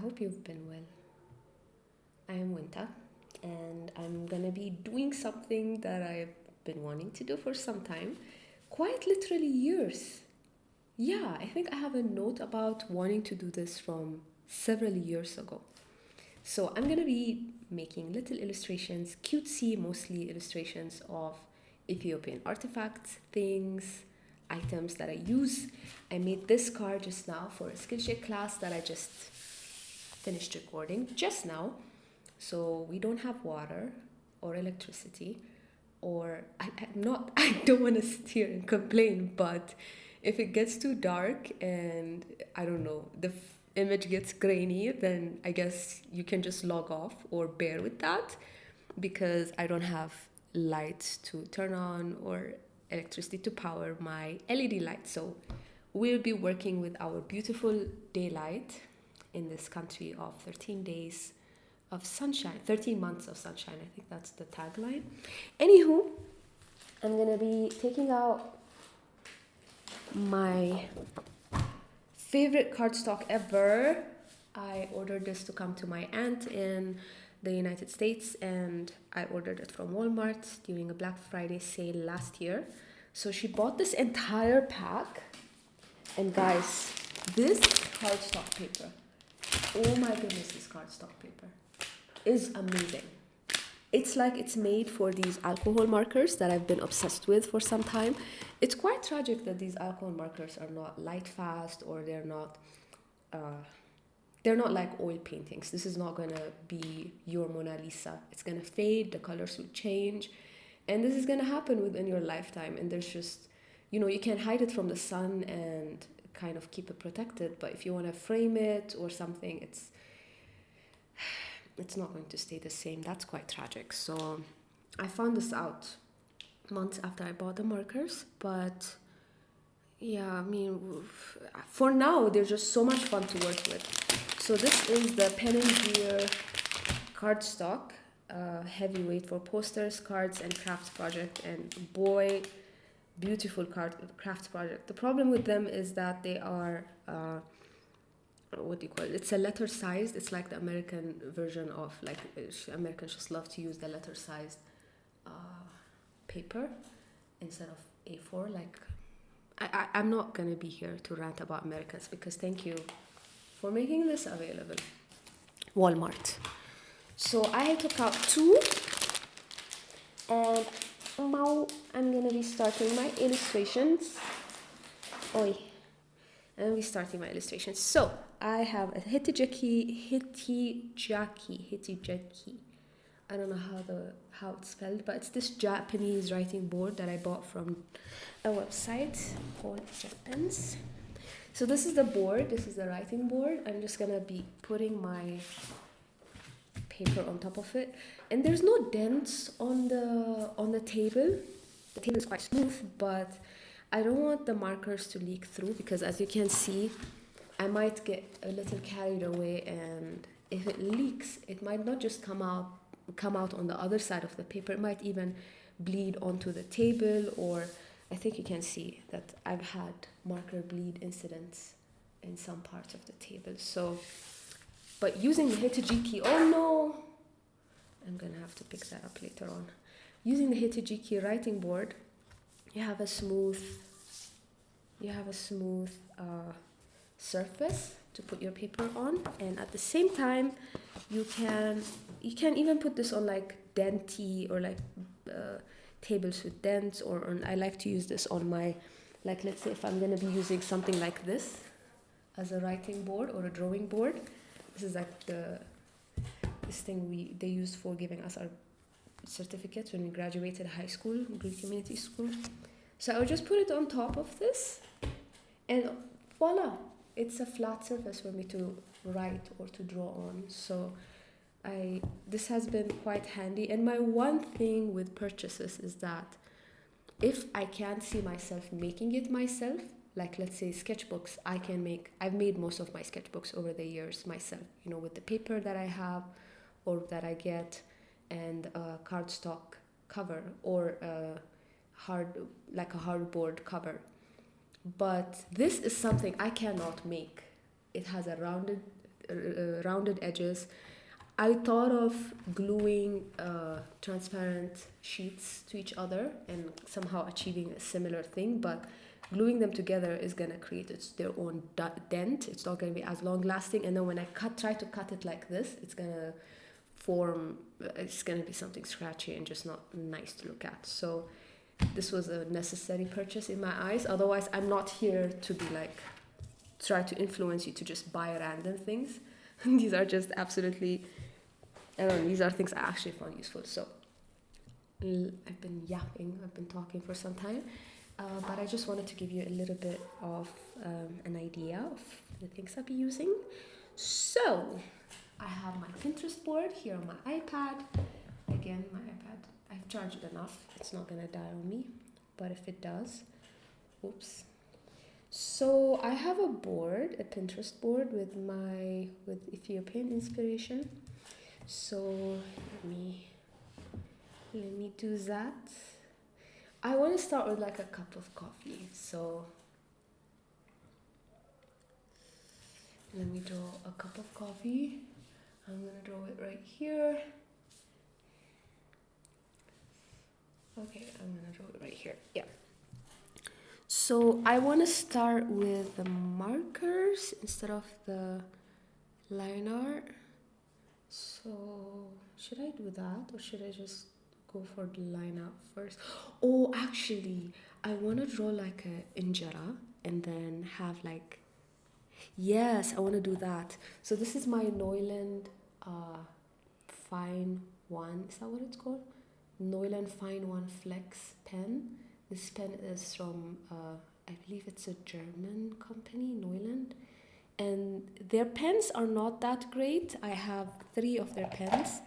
hope you've been well. I am Winta, and I'm gonna be doing something that I've been wanting to do for some time, quite literally years. Yeah, I think I have a note about wanting to do this from several years ago. So I'm gonna be making little illustrations, cutesy, mostly illustrations of Ethiopian artifacts, things, items that I use. I made this card just now for a Skillshare class that I just finished recording just now. So we don't have water or electricity, or I'm not, I don't want to sit here and complain, but if it gets too dark and I don't know, the image gets grainy, then I guess you can just log off or bear with that because I don't have lights to turn on or electricity to power my LED light. So we'll be working with our beautiful daylight in this country of 13 days of sunshine, 13 months of sunshine. I think that's the tagline. Anywho, I'm gonna be taking out my favorite cardstock ever. I ordered this to come to my aunt in the United States, and I ordered it from Walmart during a Black Friday sale last year. So she bought this entire pack, and guys, this cardstock paper, oh my goodness, this cardstock paper is amazing. It's like it's made for these alcohol markers that I've been obsessed with for some time. It's quite tragic that these alcohol markers are not light fast, or they're not like oil paintings. This is not gonna be your Mona Lisa. It's gonna fade, the colors will change, and this is gonna happen within your lifetime. And there's just, you can hide it from the sun and kind of keep it protected, but if you want to frame it or something, it's not going to stay the same. That's quite tragic. So I found this out months after I bought the markers, but yeah, I mean, for now, they're just so much fun to work with. So this is the Pen and Gear cardstock, heavyweight for posters, cards, and crafts project. And boy, beautiful crafts project. The problem with them is that they are what do you call it? It's a letter sized. It's like the American version of, like, Americans just love to use the letter sized paper instead of A4. Like, I'm not gonna be here to rant about Americans, because thank you for making this available, Walmart. So I took out two, and now I'm gonna be starting my illustrations. Oi. And we're starting my illustrations. So I have a hitijaki. I don't know how it's spelled, but it's this Japanese writing board that I bought from a website called Japans. So this is the board. This is the writing board. I'm just gonna be putting my paper on top of it, and there's no dents on the table. The table is quite smooth, but I don't want the markers to leak through, because as you can see, I might get a little carried away, and if it leaks, it might not just come out on the other side of the paper. It might even bleed onto the table, or I think you can see that I've had marker bleed incidents in some parts of the table. So, but using the Hitijiki, oh no, I'm gonna have to pick that up later on. Using the Hitijiki writing board, you have a smooth surface to put your paper on, and at the same time you can even put this on like denty, or like tables with dents, or I like to use this on my, like, let's say if I'm going to be using something like this as a writing board or a drawing board. This is like this thing they used for giving us our certificates when we graduated high school, Greek community school. So I would just put it on top of this, and voila, it's a flat surface for me to write or to draw on. So this has been quite handy. And my one thing with purchases is that if I can't see myself making it myself, like let's say sketchbooks, I've made most of my sketchbooks over the years myself, with the paper that I have or that I get, and a cardstock cover, or a hardboard cover. But this is something I cannot make. It has a rounded the rounded edges. I thought of gluing transparent sheets to each other and somehow achieving a similar thing, but gluing them together is gonna create their own dent. It's not gonna be as long lasting, and then when I try to cut it like this, it's gonna form. It's gonna be something scratchy and just not nice to look at. So this was a necessary purchase in my eyes. Otherwise, I'm not here to be like try to influence you to just buy random things. These are just absolutely, I don't know, these are things I actually found useful. So I've been yapping, I've been talking for some time, but I just wanted to give you a little bit of an idea of the things I'll be using. So I have my Pinterest board here on my iPad. Again, my iPad, I've charged it enough. It's not gonna die on me, but if it does, oops. So I have a board, a Pinterest board with Ethiopian inspiration. So let me do that. I want to start with like a cup of coffee. So let me draw a cup of coffee. I'm gonna draw it right here. Okay, I'm gonna draw it right here. Yeah. So I want to start with the markers instead of the line art. So should I do that or should I just go for the line art first? Oh, actually, I want to draw like a injera and then have like, yes, I want to do that. So this is my Neuland Fine One. Is that what it's called? Neuland Fine One Flex pen. This pen is from, I believe it's a German company, Neuland. And their pens are not that great. I have 3 of their pens.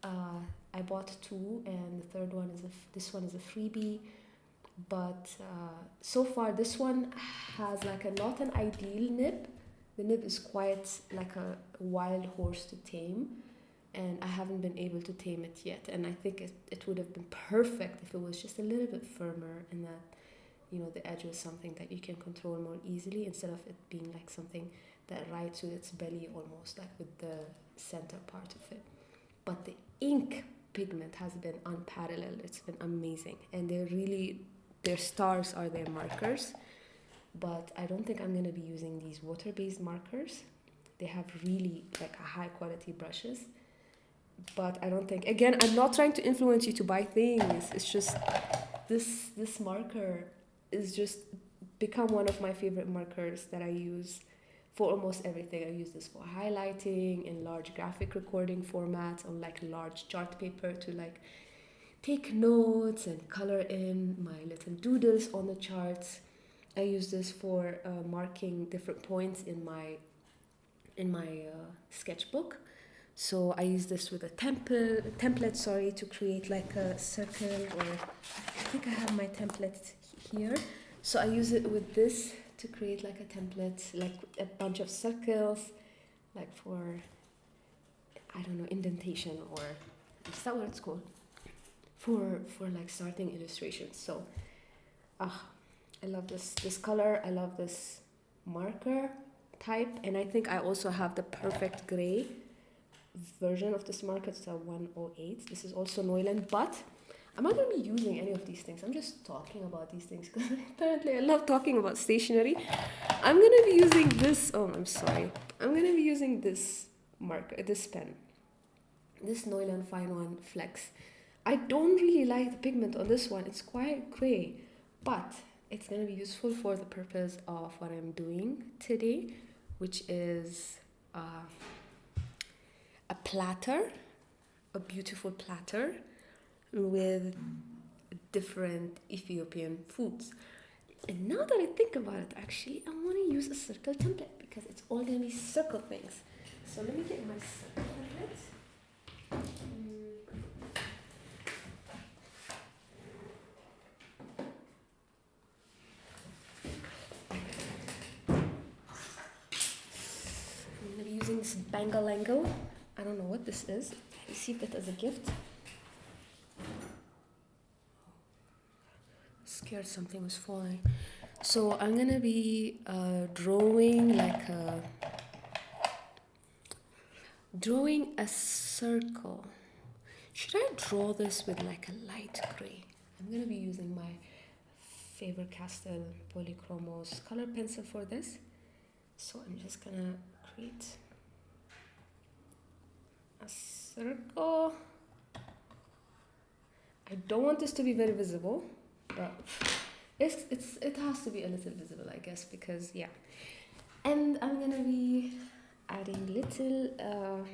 I bought 2, and the third one this one is a freebie. But so far, this one has like not an ideal nib. The nib is quite like a wild horse to tame. And I haven't been able to tame it yet. And I think it would have been perfect if it was just a little bit firmer and that, you know, the edge was something that you can control more easily instead of it being like something that rides with its belly almost, like with the center part of it. But the ink pigment has been unparalleled. It's been amazing. And their stars are their markers. But I don't think I'm going to be using these water-based markers. They have really like a high quality brushes. But I don't think, again, I'm not trying to influence you to buy things. It's just this marker is just become one of my favorite markers that I use for almost everything. I use this for highlighting in large graphic recording formats on like large chart paper to like take notes and color in my little doodles on the charts. I use this for marking different points in my sketchbook. So I use this with a template, to create like a circle, or I think I have my template here. So I use it with this to create like a template, like a bunch of circles, like for, I don't know, indentation, or is that what it's called? For like starting illustrations. So, I love this color. I love this marker type, and I think I also have the perfect gray version of this marker. It's a 108. This is also Neuland, but I'm not going to be using any of these things. I'm just talking about these things because apparently I love talking about stationery. I'm going to be using this. Oh, I'm sorry. I'm going to be using this marker, this pen, this Neuland Fine One Flex. I don't really like the pigment on this one. It's quite gray, but it's going to be useful for the purpose of what I'm doing today, which is a platter, a beautiful platter with different Ethiopian foods. And now that I think about it, actually, I want to use a circle template because it's all going to be circle things. So let me get my circle template. I'm going to be using this bangle angle. I don't know what this is. I received it as a gift. Scared something was falling. So I'm gonna be drawing like Drawing a circle. Should I draw this with like a light gray? I'm gonna be using my Faber-Castell Polychromos color pencil for this. So I'm just gonna create a circle. I don't want this to be very visible, but it has to be a little visible, I guess, because yeah. And I'm gonna be adding little.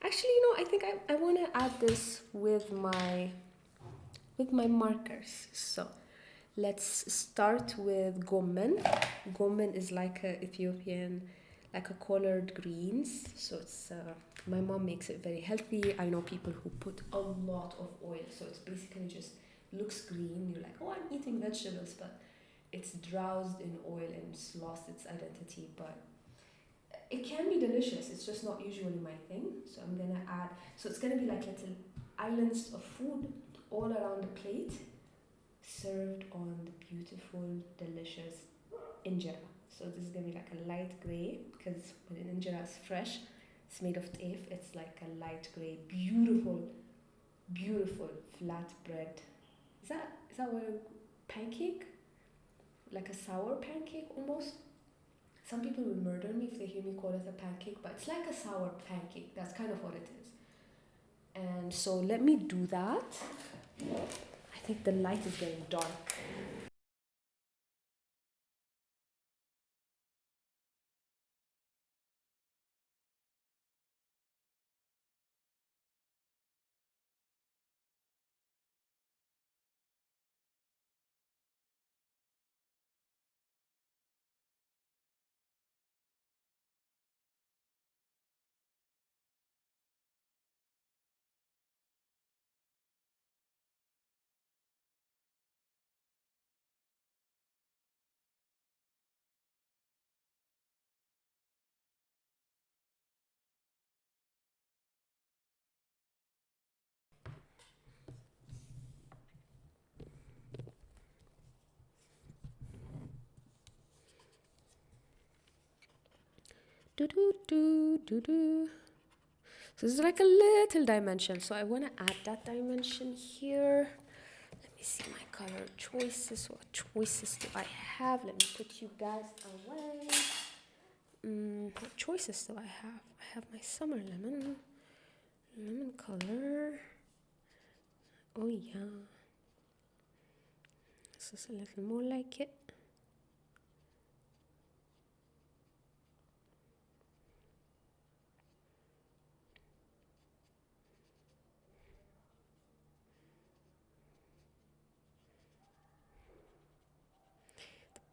Actually, I think I want to add this with my markers. So let's start with gommen. Gommen is like a Ethiopian, like a colored greens. So it's my mom makes it very healthy. I know people who put a lot of oil, so it's basically just looks green. You're like, oh, I'm eating vegetables, but it's drowsed in oil and it's lost its identity. But it can be delicious. It's just not usually my thing. So I'm gonna add. So it's gonna be like little islands of food all around the plate, served on the beautiful, delicious injera. So this is gonna be like a light gray because when an injera is fresh, it's made of teff. It's like a light gray, beautiful, beautiful flat bread. Is that what a pancake? Like a sour pancake almost. Some people will murder me if they hear me call it a pancake, but it's like a sour pancake. That's kind of what it is. And so let me do that. I think the light is getting dark. Do do do do do. So this is like a little dimension. So I want to add that dimension here. Let me see my color choices. What choices do I have? Let me put you guys away. What choices do I have? I have my summer lemon color. Oh yeah. This is a little more like it.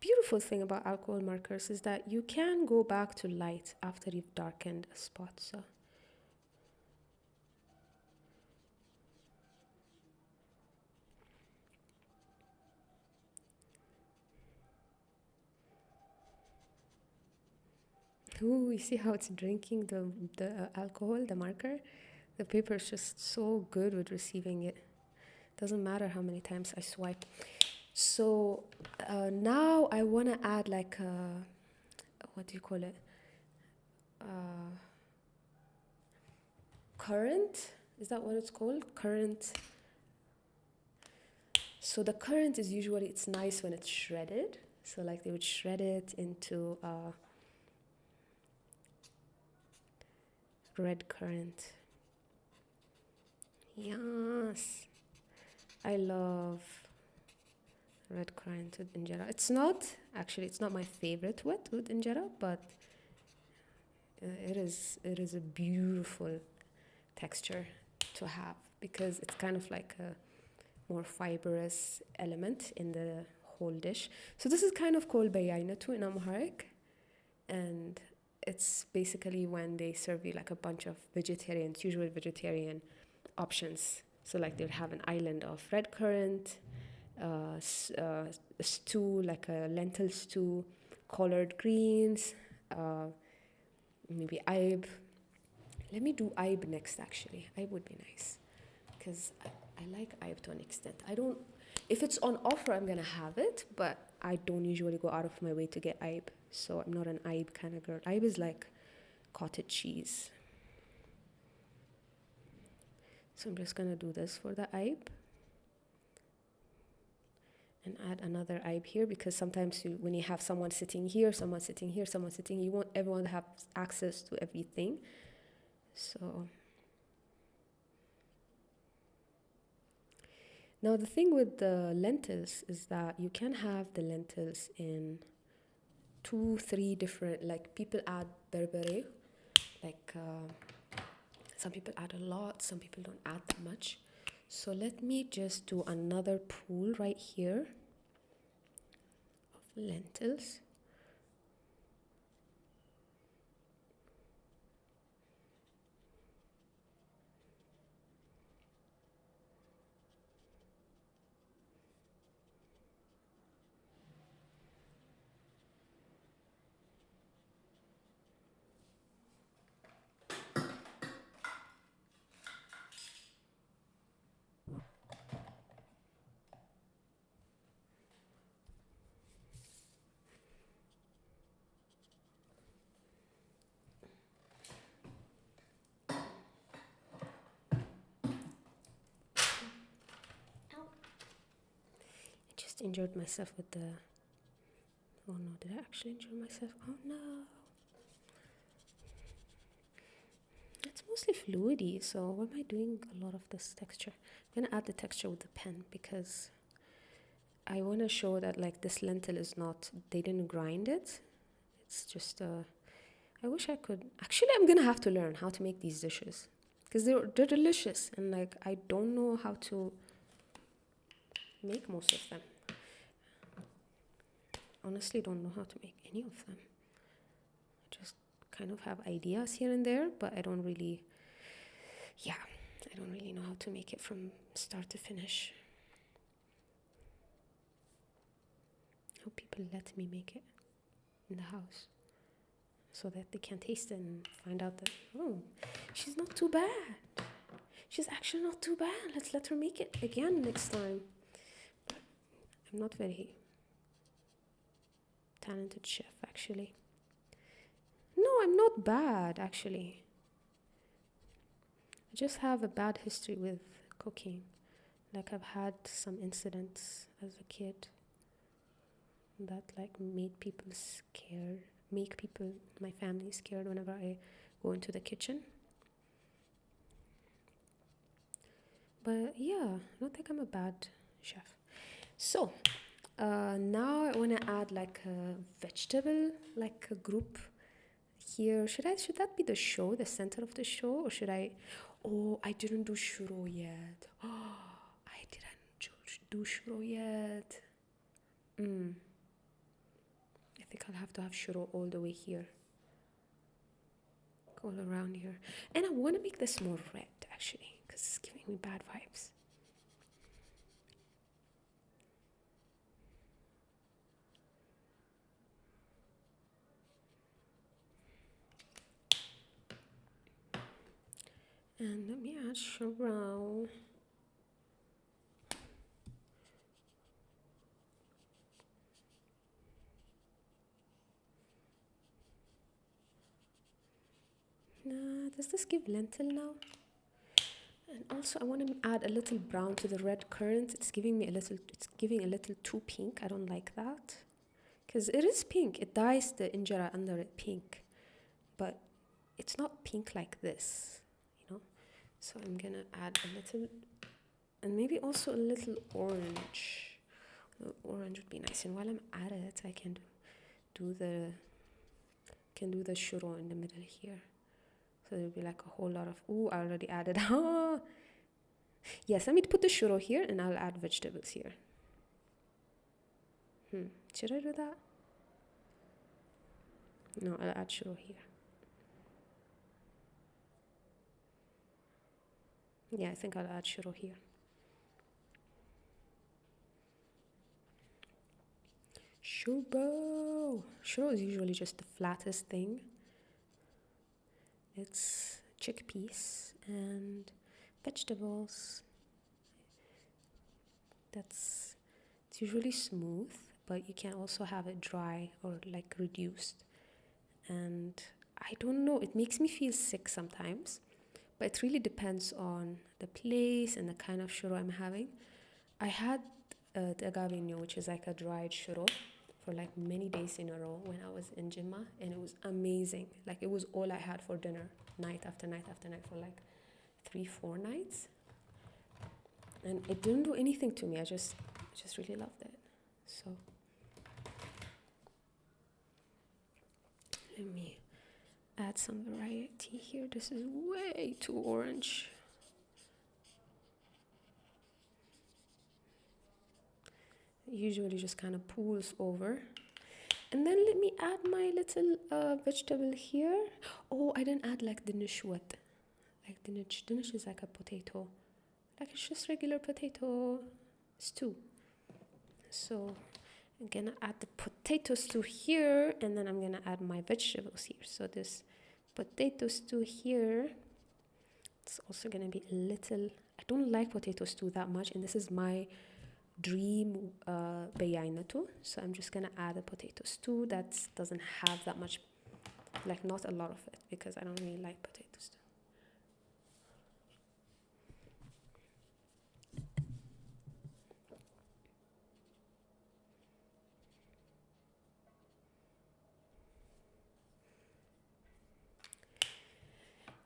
Beautiful thing about alcohol markers is that you can go back to light after you've darkened a spot. So ooh, you see how it's drinking the alcohol, the marker? The paper is just so good with receiving it. Doesn't matter how many times I swipe. So now I want to add like a, what do you call it? Currant? Is that what it's called? Currant. So the currant is usually, it's nice when it's shredded. So like they would shred it into red currant. Yes. I love red currant with injera. It's not my favorite with injera, but it is a beautiful texture to have because it's kind of like a more fibrous element in the whole dish. So this is kind of called beyaynetu in Amharic, and it's basically when they serve you like a bunch of vegetarians, usually vegetarian options. So like they'll have an island of red currant, a stew, like a lentil stew, collard greens, maybe aib. Let me do aib next, actually. Aib would be nice because I like aib to an extent. If it's on offer, I'm going to have it, but I don't usually go out of my way to get aib. So I'm not an aib kind of girl. Aib is like cottage cheese. So I'm just gonna do this for the aibe and add another aibe here, because sometimes when you have someone sitting here, someone sitting here, someone sitting, you want everyone to have access to everything. So now the thing with the lentils is that you can have the lentils in 2-3 different, like people add berbere, like some people add a lot, some people don't add that much. So let me just do another pool right here of lentils. Injured myself with the, oh no, did I actually injure myself? Oh no, it's mostly fluidy, so why am I doing a lot of this texture? I'm gonna add the texture with the pen because I want to show that like this lentil is not, they didn't grind it, it's just I wish I could, actually I'm gonna have to learn how to make these dishes because they're delicious, and like I don't know how to make most of them. Honestly don't know how to make any of them. I just kind of have ideas here and there, but I don't really know how to make it from start to finish. I hope people let me make it in the house so that they can taste it and find out that, oh, she's not too bad. She's actually not too bad. Let's let her make it again next time. But I'm not very talented chef, actually. No, I'm not bad, actually. I just have a bad history with cooking. Like I've had some incidents as a kid that like made people scared, my family scared whenever I go into the kitchen. But yeah, I don't think I'm a bad chef. So now I want to add like a vegetable, like a group here. Should that be the show, the center of the show, or should I? Oh, I didn't do shuro yet. Oh, I didn't do shuro yet. I think I'll have to have shuro all the way here, all around here. And I want to make this more red, actually, because it's giving me bad vibes. And let me add shuro. Does this give lentil now? And also I want to add a little brown to the red currant. It's giving a little too pink. I don't like that. Because it is pink. It dyes the injera under it pink. But it's not pink like this, you know? So I'm gonna add a little, and maybe also a little orange. The orange would be nice. And while I'm at it, I can do the shuro in the middle here. So there'll be like a whole lot of, ooh, I already added. Yes, let me put the shuro here and I'll add vegetables here. Should I do that? No, I'll add shuro here. Yeah, I think I'll add shuro here. Shuro is usually just the flattest thing. It's chickpeas and vegetables. It's usually smooth, but you can also have it dry or like reduced. And I don't know, it makes me feel sick sometimes, but it really depends on the place and the kind of shiro I'm having. I had the agavino, which is like a dried shiro, for like many days in a row when I was in Jimma, and it was amazing. Like it was all I had for dinner, night after night after night, for like 3, 4 nights, and it didn't do anything to me. I just really loved it. So let me add some variety here. This is way too orange. It usually just kind of pools over. And then let me add my little vegetable here. Oh, I didn't add like dinish what? Like dinish. Dinish is like a potato. Like it's just regular potato stew. So I'm gonna add the potato stew here, and then I'm gonna add my vegetables here. So this potato stew here, it's also gonna be a little, I don't like potato stew that much, and this is my dream beyaynetu. So I'm just gonna add a potato stew that doesn't have that much, like not a lot of it, because I don't really like potato stew.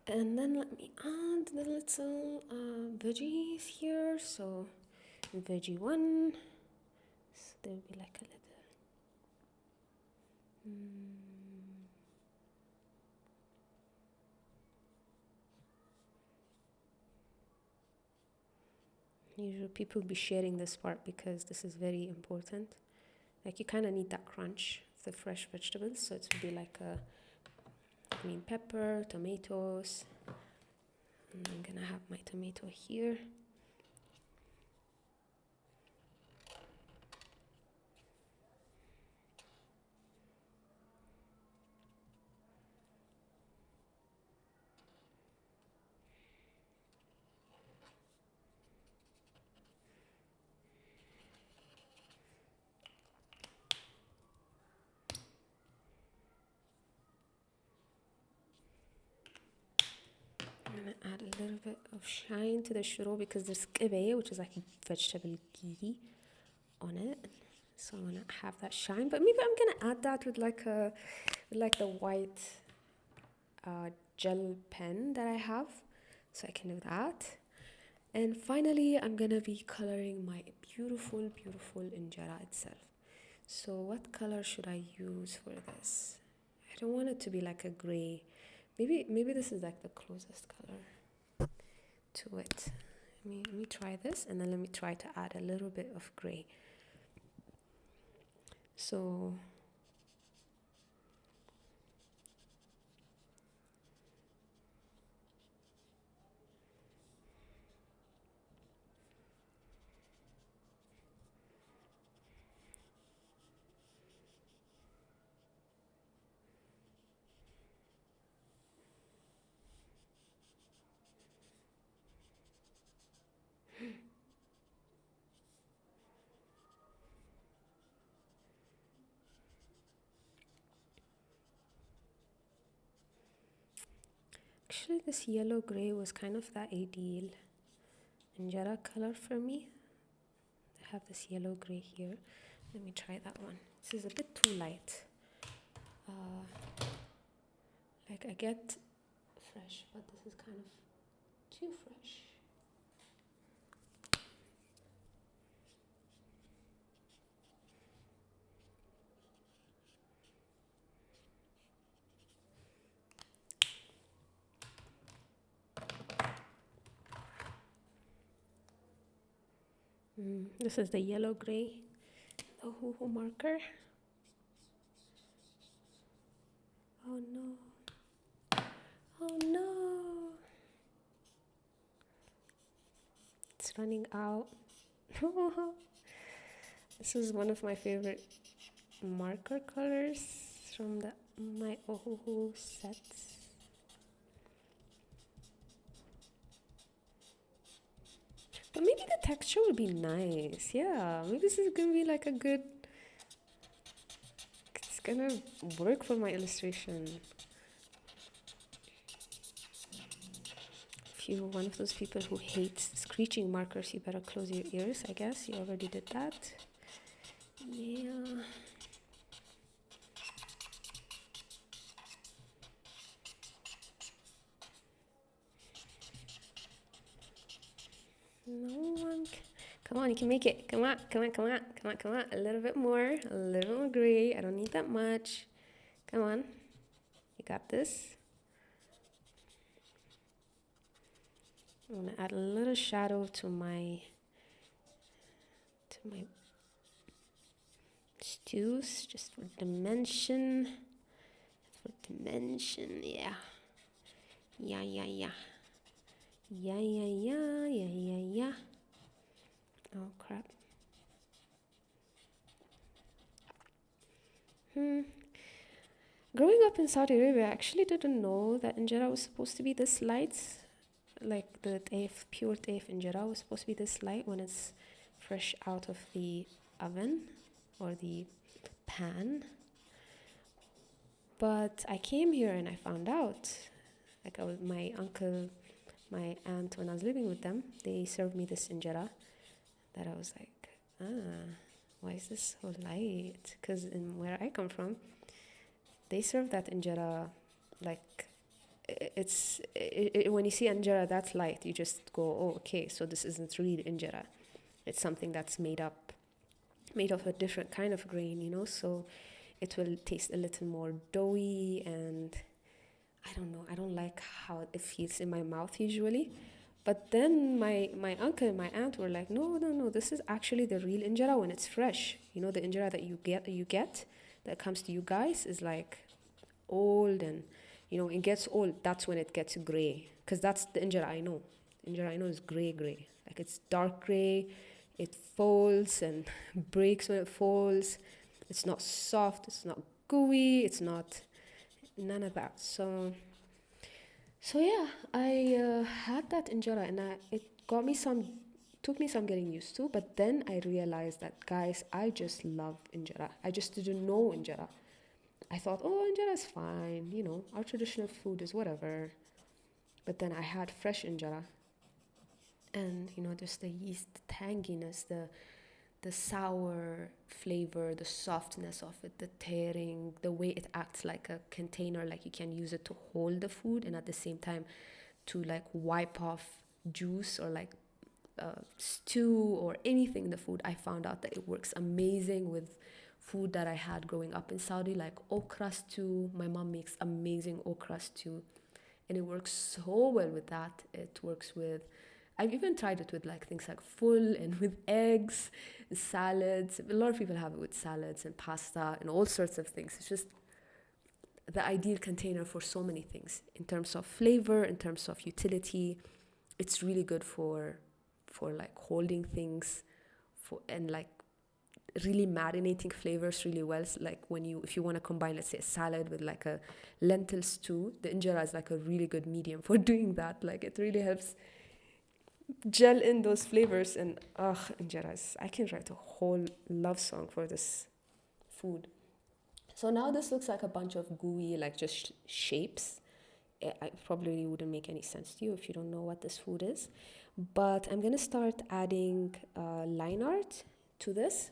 And then let me add the little veggies here. So veggie one, so there'll be like a little usually people be sharing this part because this is very important. Like you kind of need that crunch of the fresh vegetables, so it would be like a green pepper, tomatoes, and I'm gonna have my tomato here. I'm gonna add a little bit of shine to the shiro because there's kibe, which is like vegetable ghee on it. So I'm gonna have that shine, but maybe I'm gonna add that with like the white gel pen that I have, so I can do that. And finally, I'm gonna be coloring my beautiful, beautiful injera itself. So what color should I use for this? I don't want it to be like a gray. Maybe this is like the closest color to it. Let me try this, and then let me try to add a little bit of gray. So actually this yellow gray was kind of the ideal injera color for me. I have this yellow gray here. Let me try that one. This is a bit too light. Like I get fresh, but this is kind of too fresh. This is the yellow gray, the hoo-hoo marker. Oh no. Oh no. It's running out. This is one of my favorite marker colors from my Ohuhu sets. But maybe the texture would be nice. Yeah, maybe this is gonna be like a good, it's gonna work for my illustration. If you're one of those people who hates screeching markers, you better close your ears, I guess. You already did that. Yeah. No one. Come on, you can make it. Come on, come on, come on, come on, come on. A little bit more. A little bit more gray. I don't need that much. Come on. You got this. I'm gonna add a little shadow to my stews, just for dimension. For dimension, yeah. Yeah, yeah, yeah. Yeah, yeah, yeah, yeah, yeah, yeah. Oh, crap. Growing up in Saudi Arabia, I actually didn't know that injera was supposed to be this light. Like the pure teif injera was supposed to be this light when it's fresh out of the oven or the pan. But I came here and I found out. Like my uncle, my aunt, when I was living with them, they served me this injera that I was like, why is this so light? Because in where I come from, they serve that injera like when you see injera that's light, you just go, oh, okay, so this isn't real injera. It's something that's made of a different kind of grain, so it will taste a little more doughy, and I don't know, I don't like how it feels in my mouth usually. But then my uncle and my aunt were like, no, this is actually the real injera when it's fresh. The injera that you get that comes to you guys is like old, and it gets old. That's when it gets gray, because that's the injera I know. Injera I know is gray, like it's dark gray. It folds and breaks when it falls. It's not soft, it's not gooey, it's not none of that. So yeah, I had that injera, and it took me some getting used to. But then I realized that, guys, I just love injera. I just didn't know injera. I thought, oh, injera is fine, our traditional food is whatever. But then I had fresh injera, and just the yeast tanginess, the sour flavor, the softness of it, the tearing, the way it acts like a container, like you can use it to hold the food and at the same time to like wipe off juice or like stew or anything in the food. I found out that it works amazing with food that I had growing up in Saudi, like okra stew. My mom makes amazing okra stew, and it works so well with that. It works with, I've even tried it with like things like full and with eggs, salads. A lot of people have it with salads and pasta and all sorts of things. It's just the ideal container for so many things in terms of flavor, in terms of utility. It's really good for like holding things, and like really marinating flavors really well. So like if you want to combine, let's say, a salad with like a lentil stew, the injera is like a really good medium for doing that. Like it really helps gel in those flavors. And injeras, I can write a whole love song for this food. So now this looks like a bunch of gooey, like just shapes. I probably wouldn't make any sense to you if you don't know what this food is. But I'm gonna start adding line art to this.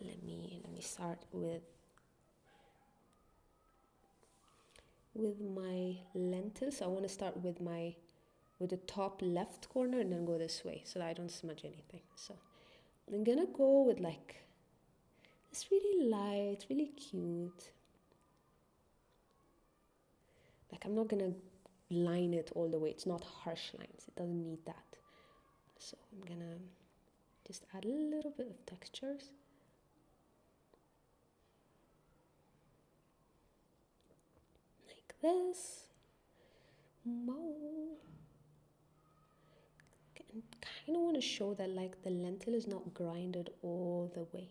Let me start with my lentils. So I want to start with the top left corner and then go this way so that I don't smudge anything. So I'm gonna go with like this really light, really cute. Like I'm not gonna line it all the way. It's not harsh lines. It doesn't need that. So I'm gonna just add a little bit of textures. Like this. And kind of want to show that like the lentil is not grinded all the way.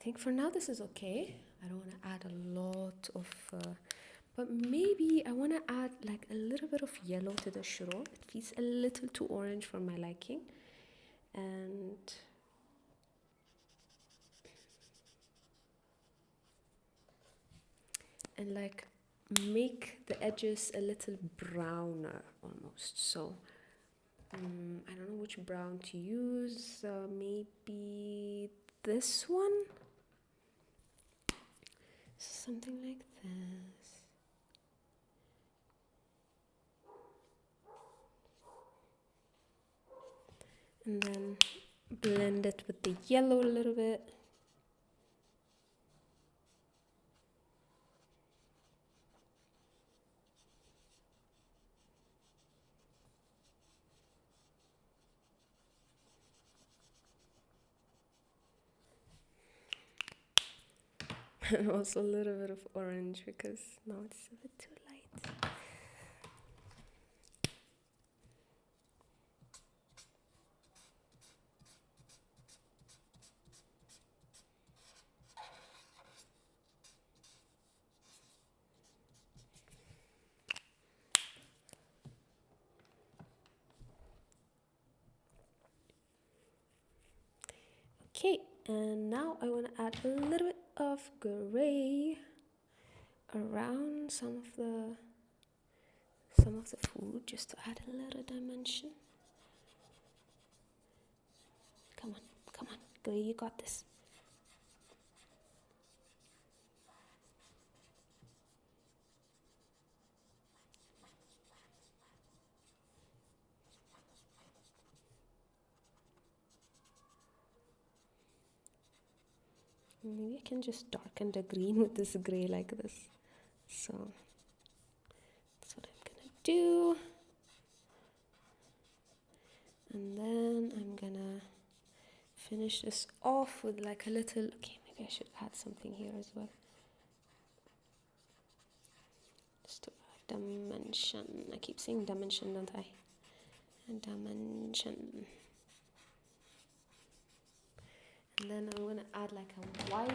think for now this is okay. I don't want to add a lot of, but maybe I want to add like a little bit of yellow to the shiro. It feels a little too orange for my liking. And like make the edges a little browner almost. So I don't know which brown to use. Maybe this one, something like this. And then blend it with the yellow a little bit. And also a little bit of orange because now it's a bit too light. Okay, and now I want to add a little bit of gray around some of the food, just to add a little dimension. Come on, gray, you got this. Maybe I can just darken the green with this gray like this. So that's what I'm gonna do. And then I'm gonna finish this off with like a little, okay, maybe I should add something here as well. Just to add dimension. I keep saying dimension, don't I? And dimension. And then I'm gonna add like a white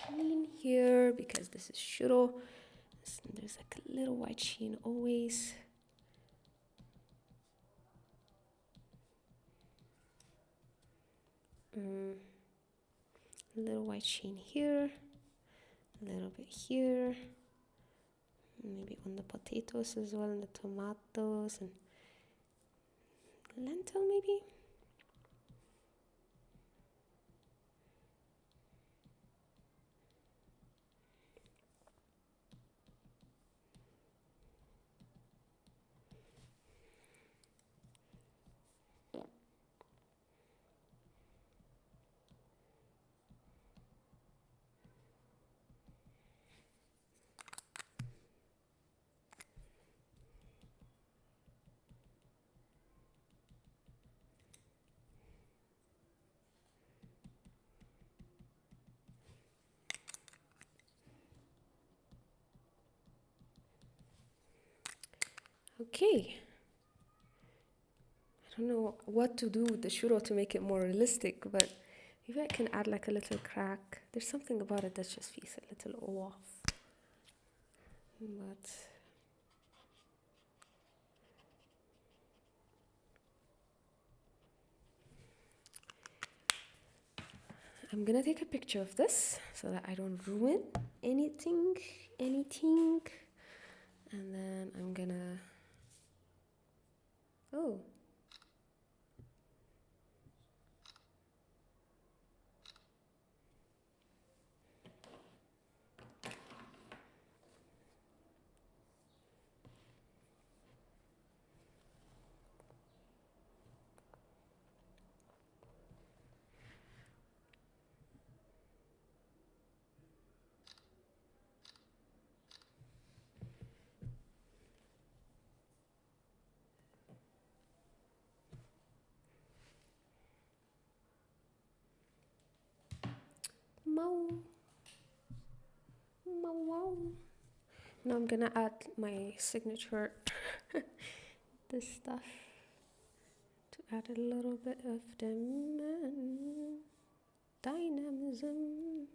sheen here because this is shuro. There's like a little white sheen always. A little white sheen here, a little bit here, maybe on the potatoes as well, and the tomatoes and lentil maybe. Okay. I don't know what to do with the shuro to make it more realistic, but maybe I can add like a little crack. There's something about it that just feels a little off. But I'm gonna take a picture of this so that I don't ruin anything. And then I'm gonna, oh. Wow. Now I'm gonna add my signature, this stuff, to add a little bit of dynamism.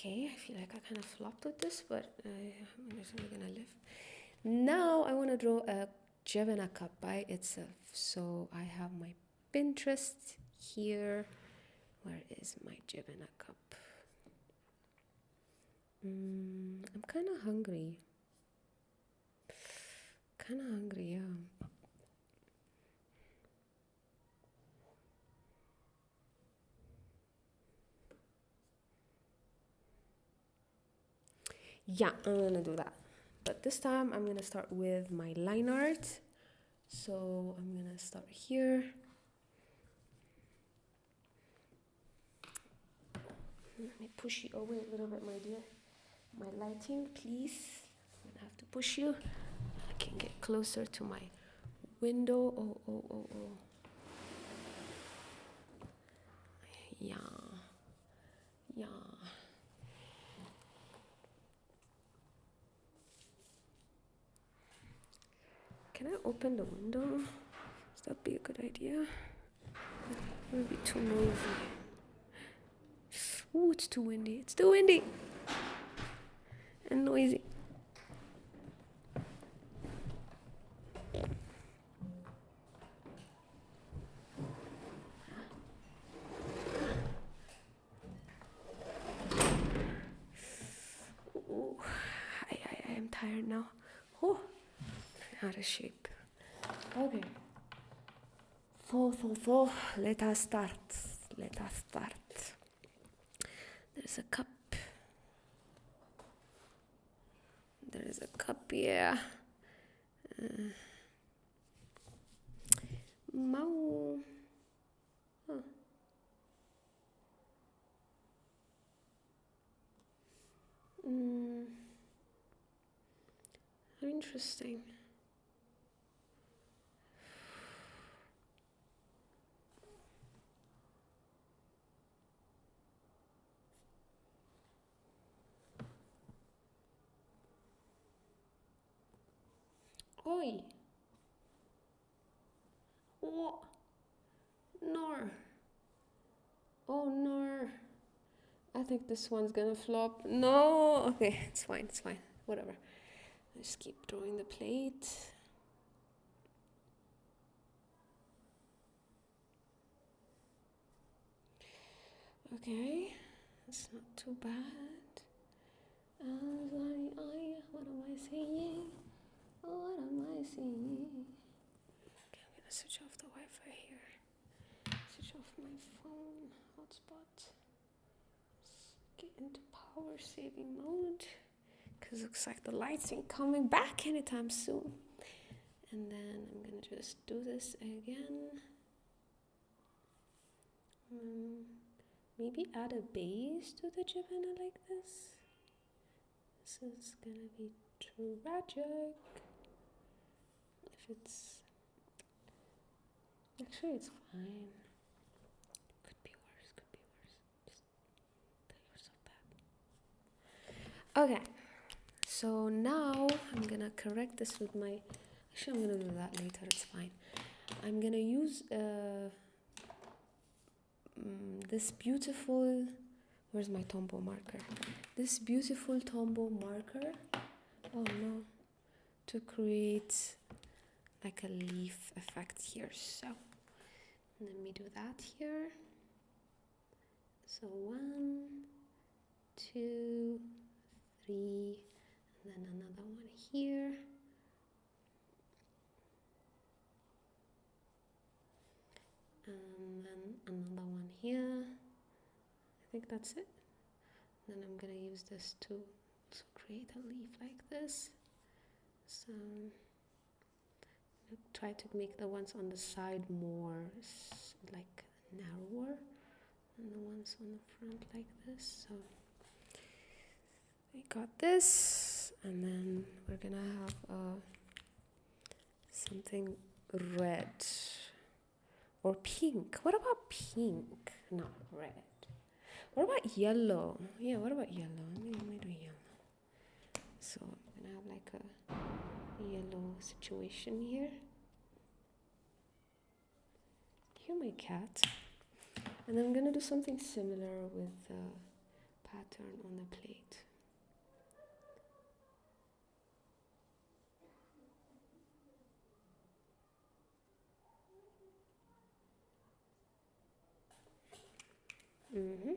Okay, I feel like I kind of flopped with this, but we're gonna live. Now I want to draw a Jevena cup by itself. So I have my Pinterest here. Where is my Jevena cup? I'm kind of hungry. Yeah. Yeah, I'm gonna do that. But this time I'm gonna start with my line art. So I'm gonna start here. Let me push you away a little bit, my dear. My lighting, please. I'm gonna have to push you. I can get closer to my window. Oh. Yeah. Can I open the window? Does that be a good idea? It would be too noisy. Ooh, it's too windy. It's too windy and noisy. Ooh, I am tired now. Oh, out of shape. Okay. So, let us start. There's a cup. Yeah. Mau. Huh. Interesting. Oi. Oh. No. Oh no. I think this one's gonna flop. No. Okay, it's fine. Whatever. Just keep drawing the plate. Okay, it's not too bad. What am I saying? What am I saying? Okay, I'm gonna switch off the Wi-Fi here. Switch off my phone hotspot. Let's get into power saving mode. Because it looks like the lights ain't coming back anytime soon. And then I'm gonna just do this again. Maybe add a base to the Jevena like this. This is gonna be tragic. If it's... Actually, it's fine. Could be worse. Just tell yourself that. Okay. So now I'm gonna correct this with my... Actually, I'm gonna do that later. It's fine. I'm gonna use this beautiful... Where's my Tombow marker? This beautiful Tombow marker. Oh no. To create like a leaf effect here. So let me do that here. So 1, 2, 3, and then another one here. And then another one here. I think that's it. Then I'm gonna use this to create a leaf like this. So try to make the ones on the side more like narrower than the ones on the front like this. So we got this, and then we're gonna have something red or pink. What about pink? Not red. What about yellow? Yeah, what about yellow? Let me do yellow. So I'm gonna have like a yellow situation here. Here my cat. And then I'm gonna do something similar with pattern on the plate. Mm-hmm.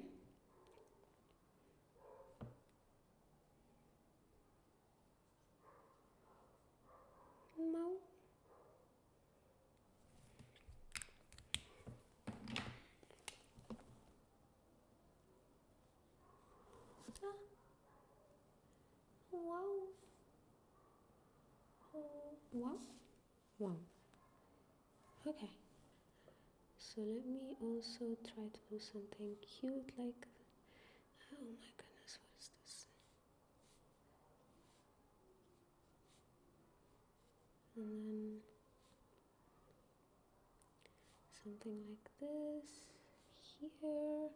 No. Wow. Oh, wow. Wow. Okay. So let me also try to do something cute like, oh my goodness, what is this? And then something like this here.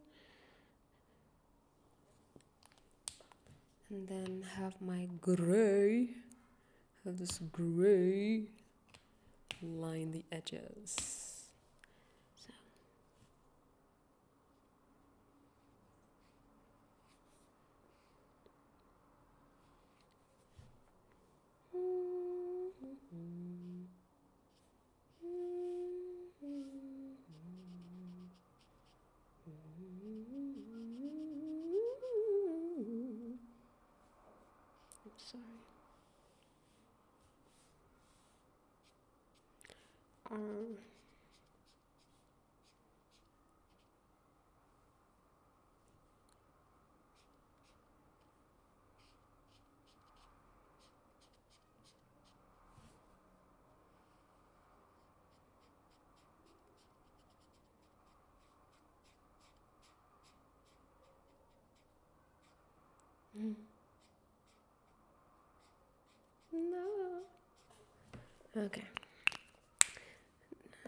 And then have my gray, have this gray line the edges. So. I'm sorry. No. Okay.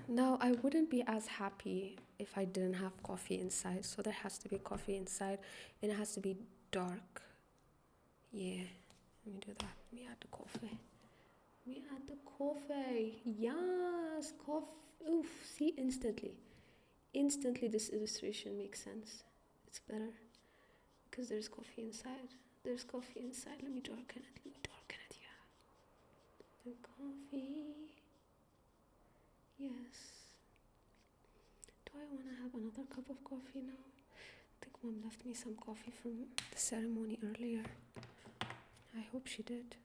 Now, I wouldn't be as happy if I didn't have coffee inside. So there has to be coffee inside, and it has to be dark. Yeah. Let me do that. Let me add the coffee. Let me add the coffee. Yes, coffee. Oof. See, instantly this illustration makes sense. It's better because there's coffee inside. There's coffee inside. Let me darken it. Yeah. The coffee. Yes. Do I want to have another cup of coffee now? I think Mom left me some coffee from the ceremony earlier. I hope she did.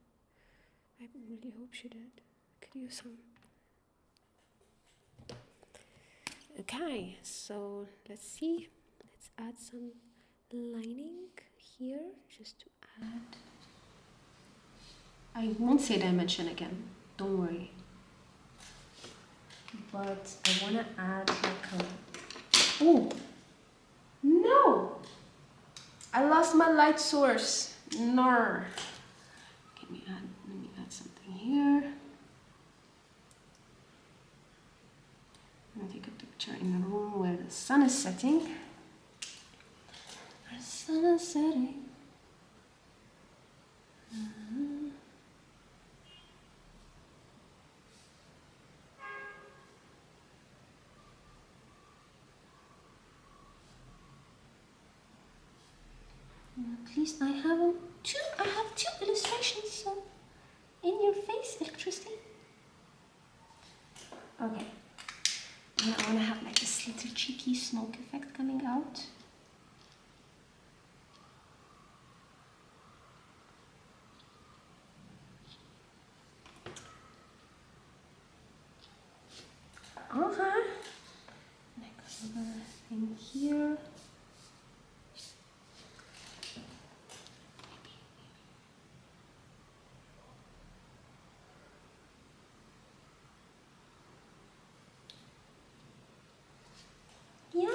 I really hope she did. I could use some. Okay, so let's see. Let's add some lining here just to add. I won't say dimension again. Don't worry. But I want to add like a... Oh! No! I lost my light source. No. Let me add something here. I'm gonna take a picture in a room where the sun is setting. The sun is setting. At least I have two illustrations in your face, electricity. Okay. Now I want to have like this little cheeky smoke effect coming out. Okay. Next other thing here. Yeah.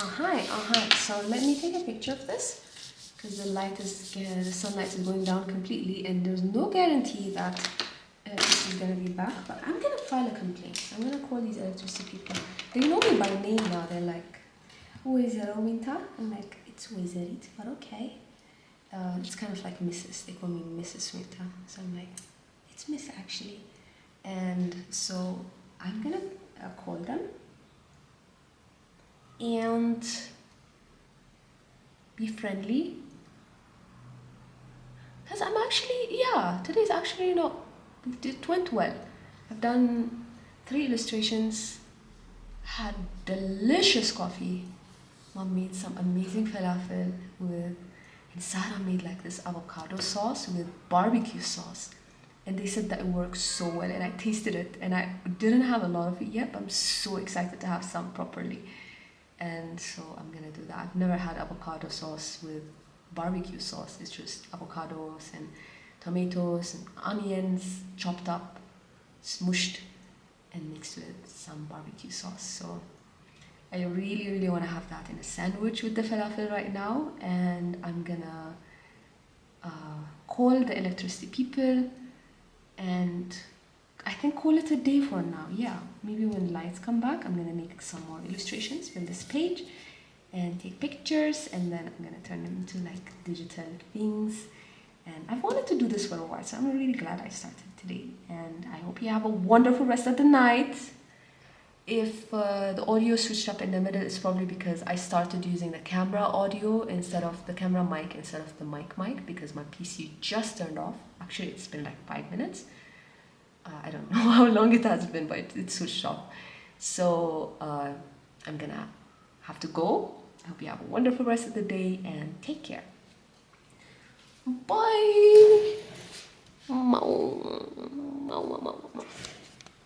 Hi. So let me take a picture of this because the sunlight is going down completely, and there's no guarantee that this is gonna be back. But I'm gonna file a complaint. I'm gonna call these electricity people. They know me by name now. They're like, "Wizero Winter." I'm like, "It's Wizerit," but okay. It's kind of like Mrs. They call me Mrs. Winter, so I'm like, "It's Miss actually." And so I'm gonna call them and be friendly, because I'm actually, today's actually, it went well. I've done 3 illustrations, had delicious coffee. Mom made some amazing falafel with, and Sarah made like this avocado sauce with barbecue sauce. And they said that it works so well, and I tasted it, and I didn't have a lot of it yet, but I'm so excited to have some properly. And so I'm gonna do that. I've never had avocado sauce with barbecue sauce. It's just avocados and tomatoes and onions chopped up, smushed, and mixed with some barbecue sauce. So I really, really want to have that in a sandwich with the falafel right now. And I'm gonna call the electricity people, and I think call it a day for now. Yeah, maybe when lights come back, I'm gonna make some more illustrations from this page and take pictures, and then I'm gonna turn them into like digital things. And I've wanted to do this for a while, so I'm really glad I started today. And I hope you have a wonderful rest of the night. If the audio switched up in the middle, it's probably because I started using the camera audio instead of the camera mic instead of the mic because my PC just turned off. Actually, it's been like 5 minutes. I don't know how long it has been, but it switched off. So I'm gonna have to go. I hope you have a wonderful rest of the day and take care. Bye.